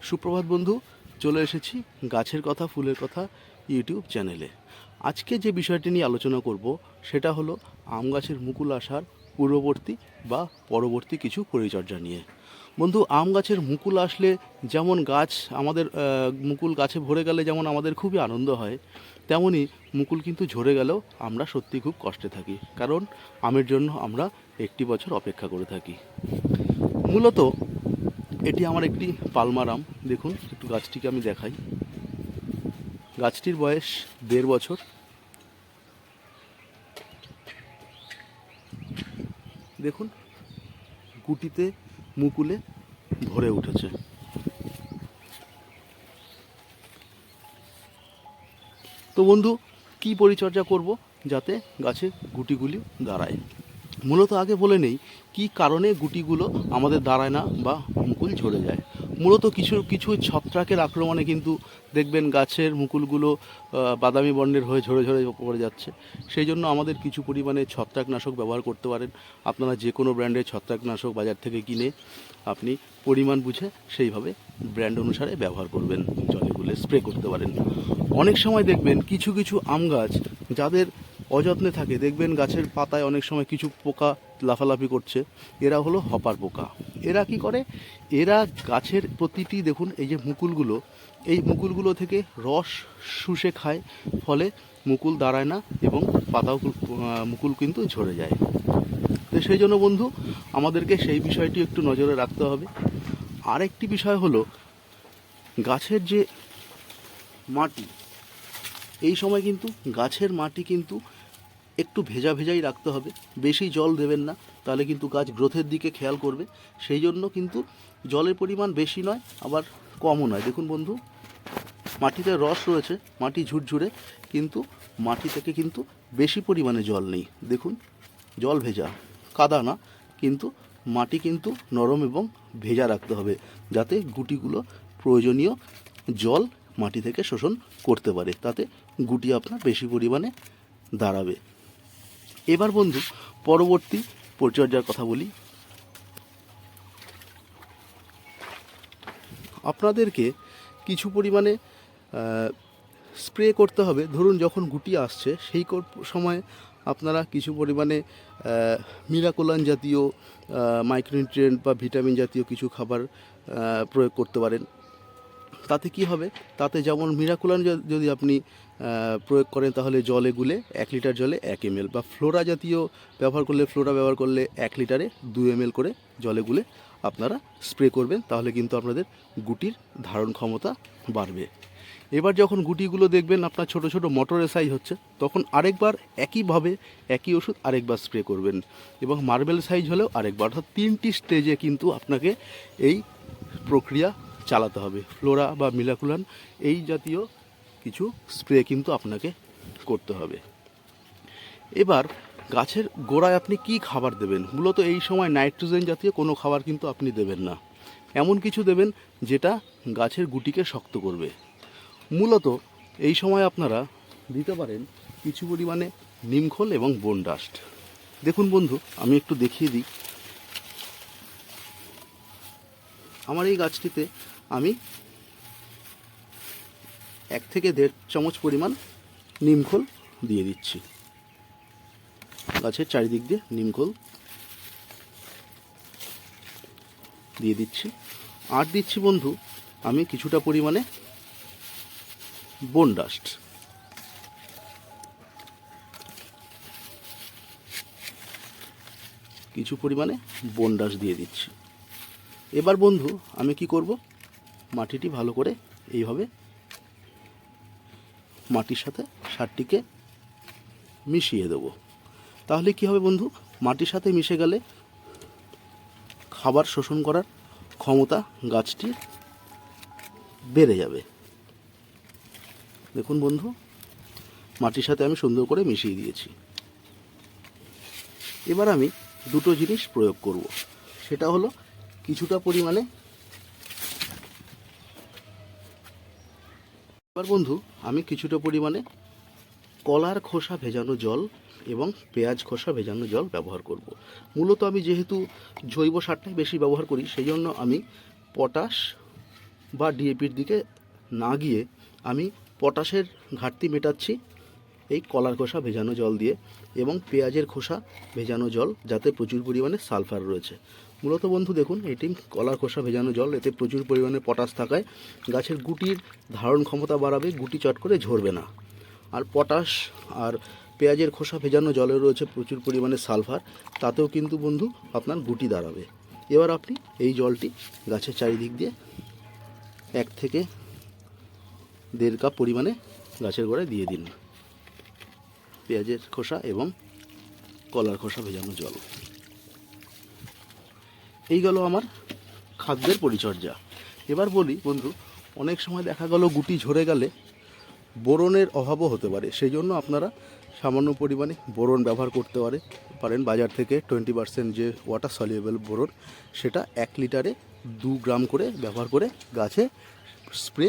সুপ্রভাত বন্ধু, চলে এসেছি গাছের কথা ফুলের কথা ইউটিউব চ্যানেলে। আজকে যে বিষয়টি নিয়ে আলোচনা করব সেটা হলো আম গাছের মুকুল আসার পূর্ববর্তী বা পরবর্তী কিছু পরিচর্যা নিয়ে। বন্ধু, আম গাছের মুকুল আসলে যেমন গাছ আমাদের মুকুল গাছে ভরে গেলে যেমন আমাদের খুবই আনন্দ হয়, তেমনি মুকুল কিন্তু ঝরে গেলেও আমরা সত্যি খুব কষ্টে থাকি, কারণ আমের জন্য আমরা একটি বছর অপেক্ষা করে থাকি। মূলত এটি আমার একটি পালমার আম। দেখুন, একটু গাছটিকে আমি দেখাই। গাছটির বয়স 1.5 বছর। দেখুন, গুটিতে মুকুলে ভরে উঠেছে। তো বন্ধু, কি পরিচর্যা করব যাতে গাছের গুটিগুলি দাঁড়ায়? মূলত আগে বলে নেই কি কারণে গুটিগুলো আমাদের দাঁড়ায় না বা মুকুল ঝরে যায়। মূলত কিছু কিছু ছত্রাকের আক্রমণে কিন্তু দেখবেন গাছের মুকুলগুলো বাদামি বর্ণের হয়ে ঝরে ঝরে পড়ে যাচ্ছে। সেই জন্য আমাদের কিছু পরিমাণে ছত্রাকনাশক ব্যবহার করতে পারেন। আপনারা যে কোনো ব্র্যান্ডের ছত্রাকনাশক বাজার থেকে কিনে আপনি পরিমাণ বুঝে সেইভাবে ব্র্যান্ড অনুসারে ব্যবহার করবেন, জলে গুলে স্প্রে করতে পারেন। অনেক সময় দেখবেন কিছু কিছু আম গাছ যাদের অযত্নে থাকে, দেখবেন গাছের পাতায় অনেক সময় কিছু পোকা লাফালাফি করছে। এরা হলো হপার পোকা। এরা কি করে, এরা গাছের প্রতিটি, দেখুন এই যে মুকুলগুলো, এই মুকুলগুলো থেকে রস শুষে খায়, ফলে মুকুল দাঁড়ায় না এবং পাতাও মুকুল কিন্তু ঝরে যায়। তো সেই জন্য বন্ধু, আমাদেরকে সেই বিষয়টি একটু নজরে রাখতে হবে। আরেকটি বিষয় হলো গাছের যে মাটি, এই সময় কিন্তু গাছের মাটি কিন্তু একটু ভেজা ভেজাই রাখতে হবে। বেশি জল দেবেন না, তাহলে কিন্তু গাছ গ্রোথের দিকে খেয়াল করবে। সেই জন্য কিন্তু জলের পরিমাণ বেশি নয়, আবার কমও নয়। দেখুন বন্ধু, মাটিতে রস রয়েছে, মাটি ঝুরঝুরে, কিন্তু মাটি থেকে কিন্তু বেশি পরিমাণে জল নেই। দেখুন, জল ভেজা, কাদা না, কিন্তু মাটি কিন্তু নরম এবং ভেজা রাখতে হবে, যাতে গুটিগুলো প্রয়োজনীয় জল মাটি থেকে শোষণ করতে পারে, তাতে গুটি আপনার বেশি পরিমাণে দাঁড়াবে। এবার বন্ধু, পরবর্তী পরিচর্যার কথা বলি। আপনাদেরকে কিছু পরিমাণে স্প্রে করতে হবে। ধরুন যখন গুটি আসছে সেই সময় আপনারা কিছু পরিমাণে মিরাকোলান জাতীয় মাইক্রোনিউট্রিয়েন্ট বা ভিটামিন জাতীয় কিছু খাবার প্রয়োগ করতে পারেন। তাতে কি হবে, তাতে যেমন মিরাকুলান যদি আপনি প্রয়োগ করেন তাহলে জলে গুলে 1 লিটার জলে 1 ml, বা ফ্লোরা জাতীয় ফ্লোরা ব্যবহার করলে 1 লিটারে 2 ml করে জলে গুলে আপনারা স্প্রে করবেন, তাহলে কিন্তু আপনাদের গুটির ধারণ ক্ষমতা বাড়বে। এবার যখন গুটিগুলো দেখবেন আপনার ছোট ছোট মটরের সাইজ হচ্ছে, তখন আরেকবার একইভাবে একই ওষুধ আরেকবার স্প্রে করবেন, এবং মার্বেল সাইজ হলেও আরেকবার। অর্থাৎ 3টি স্টেজে কিন্তু আপনাকে এই প্রক্রিয়া চালাতে হবে। ফ্লোরা বা মিরাকুলান এই জাতীয় কিছু স্প্রে কিন্তু আপনাকে করতে হবে। এবার গাছের গোড়ায় আপনি কি খাবার দেবেন? মূলত এই সময় নাইট্রোজেন জাতীয় কোনো খাবার কিন্তু আপনি দেবেন না। এমন কিছু দেবেন যেটা গাছের গুটিকে শক্ত করবে। মূলত এই সময় আপনারা দিতে পারেন কিছু পরিমাণে নিমখোল এবং বোন ডাস্ট। দেখুন বন্ধু, আমি একটু দেখিয়ে দিই। আমার এই গাছটিতে আমি 1 থেকে 1.5 চামচ পরিমাণ নিমখোল দিয়ে দিচ্ছি। গাছের চারিদিক দিয়ে নিমখোল দিয়ে দিচ্ছি। আর দিচ্ছি বন্ধু আমি কিছুটা পরিমাণে বোন ডাস্ট। কিছু পরিমাণে বোন ডাস্ট দিয়ে দিচ্ছি। এবার বন্ধু আমি কি করব, মাটিটি ভালো করে এইভাবে মাটির সাথে সারটিকে মিশিয়ে দেব। তাহলে কি হবে বন্ধু, মাটির সাথে মিশে গেলে খাবার শোষণ করার ক্ষমতা গাছটির বেড়ে যাবে। দেখুন বন্ধু, মাটির সাথে আমি সুন্দর করে মিশিয়ে দিয়েছি। এবার আমি দুটো জিনিস প্রয়োগ করব। সেটা হলো কিছুটা পরিমাণে, এবার বন্ধু আমি কিছুটা পরিমাণে কলার খোসা ভেজানো জল এবং পেঁয়াজ খোসা ভেজানো জল ব্যবহার করব। মূলত আমি যেহেতু জৈব সারটাই বেশি ব্যবহার করি, সেই জন্য আমি পটাশ বা ডিএপির দিকে না গিয়ে আমি পটাশের ঘাটতি মেটাচ্ছি এই কলার খোসা ভেজানো জল দিয়ে এবং পেঁয়াজের খোসা ভেজানো জল, যাতে প্রচুর পরিমাণে সালফার রয়েছে। মূলত বন্ধু দেখুন, এটি কলার খোসা ভেজানো জল, এতে প্রচুর পরিমাণে পটাশ থাকায় গাছের গুটির ধারণ ক্ষমতা বাড়াবে, গুটি চট করে ঝরবে না। আর পটাশ আর পেঁয়াজের খোসা ভেজানো জলে রয়েছে প্রচুর পরিমাণে সালফার, তাতেও কিন্তু বন্ধু আপনার গুটি দাঁড়াবে। এবার আপনি এই জলটি গাছের চারিদিক দিয়ে 1 থেকে 1.5 কাপ পরিমাণে গাছের গোড়ায় দিয়ে দিন, পেঁয়াজের খোসা এবং কলার খোসা ভেজানো জল। এই গেল আমার খাদ্যের পরিচর্যা। এবার বলি বন্ধু, অনেক সময় দেখা গেল গুটি ঝরে গেলে বোরনের অভাবও হতে পারে, সেই জন্য আপনারা সামান্য পরিমাণে বোরন ব্যবহার করতে পারেন বাজার থেকে 20% যে ওয়াটার সলিউবল বোরন, সেটা 1 লিটারে 2 গ্রাম করে ব্যবহার করে গাছে স্প্রে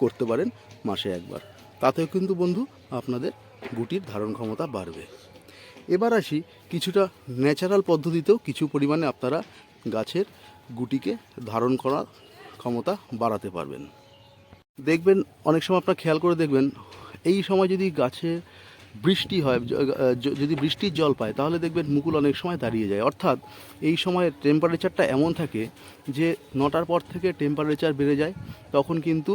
করতে পারেন মাসে একবার। তাতেও কিন্তু বন্ধু আপনাদের গুটির ধারণ ক্ষমতা বাড়বে। এবার আসি কিছুটা ন্যাচারাল পদ্ধতিতেও কিছু পরিমাণে আপনারা গাছের গুটিকে ধারণ করার ক্ষমতা বাড়াতে পারবেন। দেখবেন অনেক সময় আপনারা খেয়াল করে দেখবেন, এই সময় যদি গাছে বৃষ্টি হয়, যদি বৃষ্টির জল পায়, তাহলে দেখবেন মুকুল অনেক সময় দাঁড়িয়ে যায়। অর্থাৎ এই সময় টেম্পারেচারটা এমন থাকে যে 9টার পর থেকে টেম্পারেচার বেড়ে যায়, তখন কিন্তু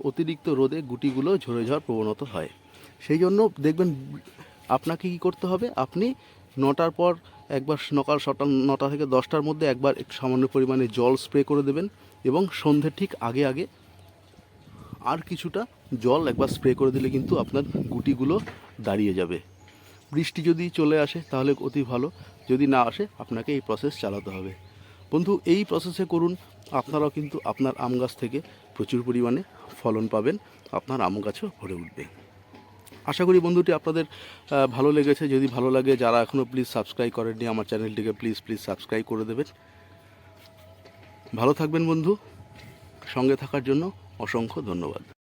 অতিরিক্ত রোদে গুটিগুলো ঝরে যাওয়ার প্রবণতা হয়। সেই জন্য দেখবেন আপনাকে কী করতে হবে, আপনি 9টার পর একবার সকাল 9টা থেকে 10টার মধ্যে একবার একটু সামান্য পরিমাণে জল স্প্রে করে দেবেন এবং সন্ধ্যের ঠিক আগে আগে আর কিছুটা জল একবার স্প্রে করে দিলে কিন্তু আপনার গুটিগুলো দাঁড়িয়ে যাবে। বৃষ্টি যদি চলে আসে তাহলে অতি ভালো, যদি না আসে আপনাকে এই প্রসেস চালাতে হবে। বন্ধু, এই প্রসেসে করুন, আপনারাও কিন্তু আপনার আম গাছ থেকে প্রচুর পরিমাণে ফলন পাবেন, আপনার আম গাছও ভরে উঠবে। আশা করি বন্ধুটি আপনাদের ভালো লেগেছে। যদি ভালো লাগে, যারা এখনও প্লিজ সাবস্ক্রাইব করেননি আমার চ্যানেলটিকে প্লিজ সাবস্ক্রাইব করে দেবেন। ভালো থাকবেন বন্ধু, সঙ্গে থাকার জন্য অসংখ্য ধন্যবাদ।